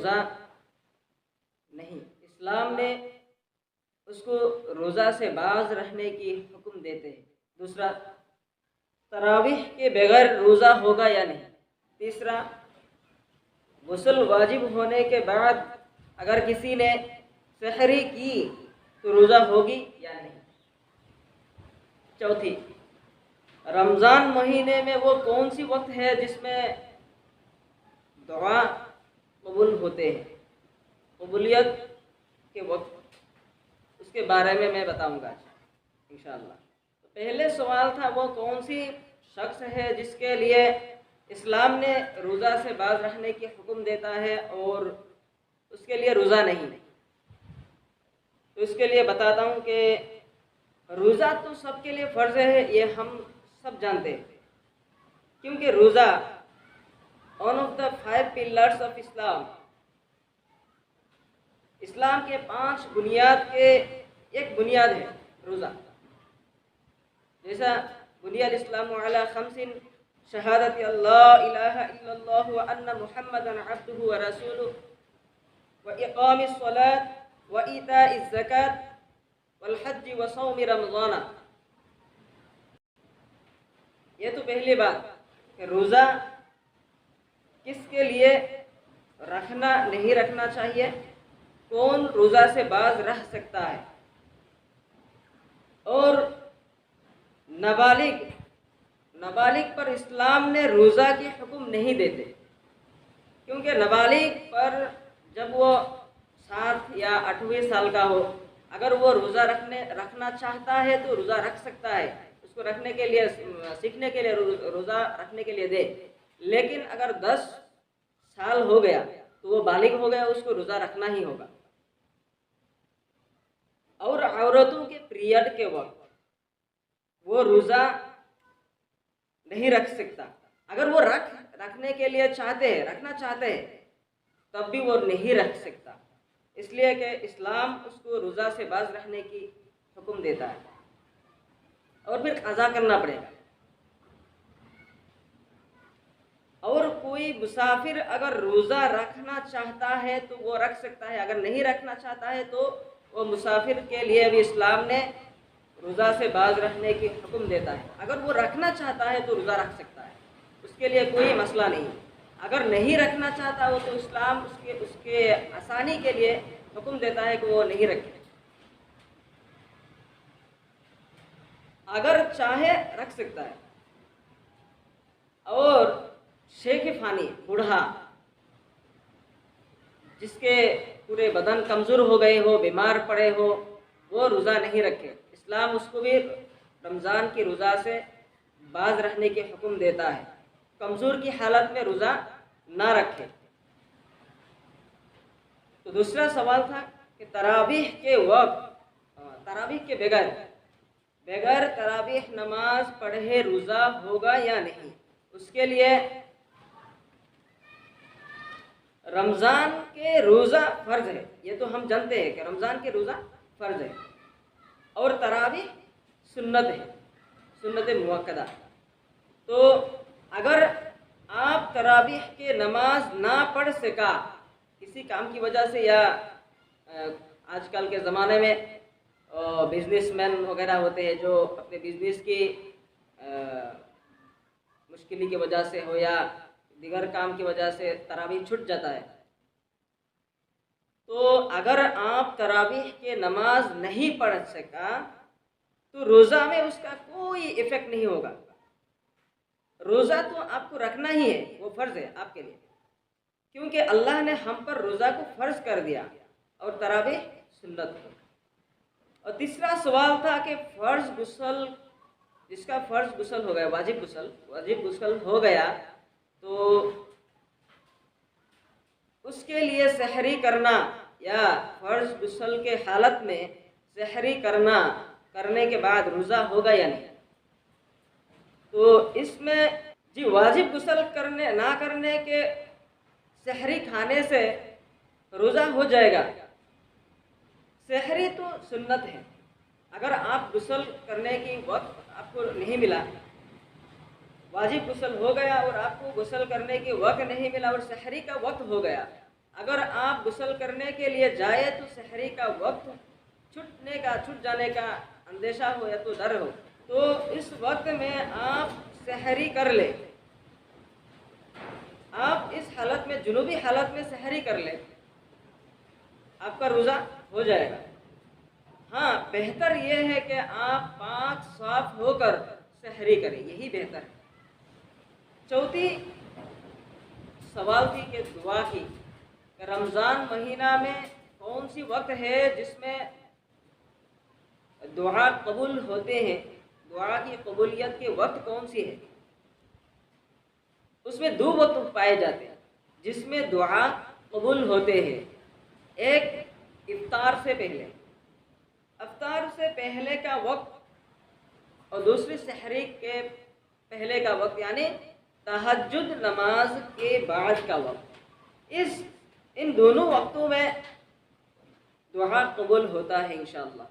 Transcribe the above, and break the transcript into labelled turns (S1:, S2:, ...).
S1: रोज़ा नहीं, इस्लाम ने उसको रोज़ा से बाज रहने की हुक्म देते हैं। दूसरा, तरावीह के बगैर रोज़ा होगा या नहीं। तीसरा, गुस्ल वाजिब होने के बाद अगर किसी ने सहरी की तो रोज़ा होगी या नहीं। चौथी, रमज़ान महीने में वो कौन सी वक्त है जिसमें दुआ कबूल होते हैं, कबूलियत के वक्त, उसके बारे में मैं बताऊंगा इंशाअल्लाह। तो पहले सवाल था वो कौन सी शख्स है जिसके लिए इस्लाम ने रोज़ा से बाज रहने की हुक्म देता है और उसके लिए रोज़ा नहीं। तो इसके लिए बताता हूँ कि रोज़ा तो सबके लिए फ़र्ज़ है, ये हम सब जानते हैं, क्योंकि रोज़ा one of the 5 pillars of Islam, इस्लाम के 5 बुनियाद के एक बुनियाद है रोज़ा। जैसा बुनियाद इस्लाम अला खम्सिन, शहादत अल्लाह इलाहा इल्लल्लाह व अन्ना मुहम्मदन अब्दुहु व रसूलुहु व इक़ामिस सलात व ईताइज़ ज़कात वल हज्ज व सौम रमज़ान। ये तो पहली बात कि रोज़ा किसके लिए रखना नहीं रखना चाहिए, कौन रोज़ा से बाज रह सकता है। और नाबालिग पर इस्लाम ने रोज़ा के हुक्म नहीं देते, क्योंकि नाबालिग पर जब वो 7 या 8वें साल का हो, अगर वो रोज़ा रखना चाहता है तो रोज़ा रख सकता है, उसको रखने के लिए, सीखने के लिए रोज़ा रखने के लिए दे। लेकिन अगर 10 साल हो गया तो वो बालिग हो गया, उसको रोज़ा रखना ही होगा। और औरतों के पीरियड के वक्त वो रोज़ा नहीं रख सकता। अगर वो रखने के लिए रखना चाहते हैं तब भी वो नहीं रख सकता, इसलिए कि इस्लाम उसको रोज़ा से बाज रहने की हुक्म देता है और फिर क़ज़ा करना पड़ेगा। और कोई मुसाफिर अगर रोज़ा रखना चाहता है तो वो रख सकता है, अगर नहीं रखना चाहता है तो वो मुसाफिर के लिए भी इस्लाम ने रोज़ा से बाज रहने की हुक्म देता है। अगर वो रखना चाहता है तो रोज़ा रख सकता है, उसके लिए कोई मसला नहीं। अगर नहीं रखना चाहता हो तो इस्लाम उसके आसानी के लिए हुक्म देता है कि वो नहीं रखे। अगर चाहे रख सकता है। और शेख फानी, बूढ़ा, जिसके पूरे बदन कमज़ोर हो गए हो, बीमार पड़े हो, वो रोज़ा नहीं रखे, इस्लाम उसको भी रमज़ान की रोज़ा से बाज रहने के हुक्म देता है, कमज़ोर की हालत में रोज़ा ना रखे। तो दूसरा सवाल था कि तरावीह के वक्त, तरावीह के बगैर तरावीह नमाज पढ़े रोज़ा होगा या नहीं। उसके लिए रमज़ान के रोज़ा फ़र्ज़ है, ये तो हम जानते हैं कि रमज़ान के रोज़ा फ़र्ज़ है और तरावीह सुन्नत है, सुन्नत मुअक्कदा। तो अगर आप तरावीह के नमाज ना पढ़ सका किसी काम की वजह से, या आजकल के ज़माने में बिजनेसमैन वगैरह होते हैं जो अपने बिजनेस की मुश्किल की वजह से हो या दीगर काम की वजह से तरावीह छूट जाता है, तो अगर आप तरावीह के नमाज नहीं पढ़ सका तो रोज़ा में उसका कोई इफ़ेक्ट नहीं होगा। रोज़ा तो आपको रखना ही है, वो फ़र्ज़ है आपके लिए, क्योंकि अल्लाह ने हम पर रोज़ा को फ़र्ज़ कर दिया और तरावीह सुन्नत है। और तीसरा सवाल था कि फ़र्ज़ गुस्ल, जिसका फ़र्ज़ गुस्ल हो गया, वाजिब गुस्ल हो गया, तो उसके लिए सहरी करना या फ़र्ज़ गुस्ल के हालत में सहरी करने के बाद रोज़ा होगा या नहीं। तो इसमें जी वाजिब गुस्ल ना करने के सहरी खाने से रोज़ा हो जाएगा। सहरी तो सुन्नत है, अगर आप गुस्ल करने की वक्त आपको नहीं मिला, वाजिब गुस्ल हो गया और आपको गुस्ल करने की वक्त नहीं मिला और सहरी का वक्त हो गया, अगर आप गुस्ल करने के लिए जाए तो सहरी का वक्त छूट जाने का अंदेशा हो या तो डर हो, तो इस वक्त में आप सहरी कर ले। आप इस हालत में, जुनूबी हालत में सहरी कर ले, आपका रोज़ा हो जाएगा। हाँ, बेहतर यह है कि आप पाक साफ होकर सहरी करें, यही बेहतर है। चौथी सवाल थी कि दुआ की, रमज़ान महीना में कौन सी वक्त है जिसमें दुआ कबूल होते हैं, दुआ की कबूलियत के वक्त कौन सी है। उसमें दो वक्त पाए जाते हैं जिसमें दुआ कबूल होते हैं। एक इफ्तार से पहले, इफ्तार से पहले का वक्त, और दूसरी सहरी के पहले का वक्त, यानी तहज्जुद नमाज के बाद का वक्त। इन दोनों वक्तों में दुआ कबूल होता है इंशाअल्लाह।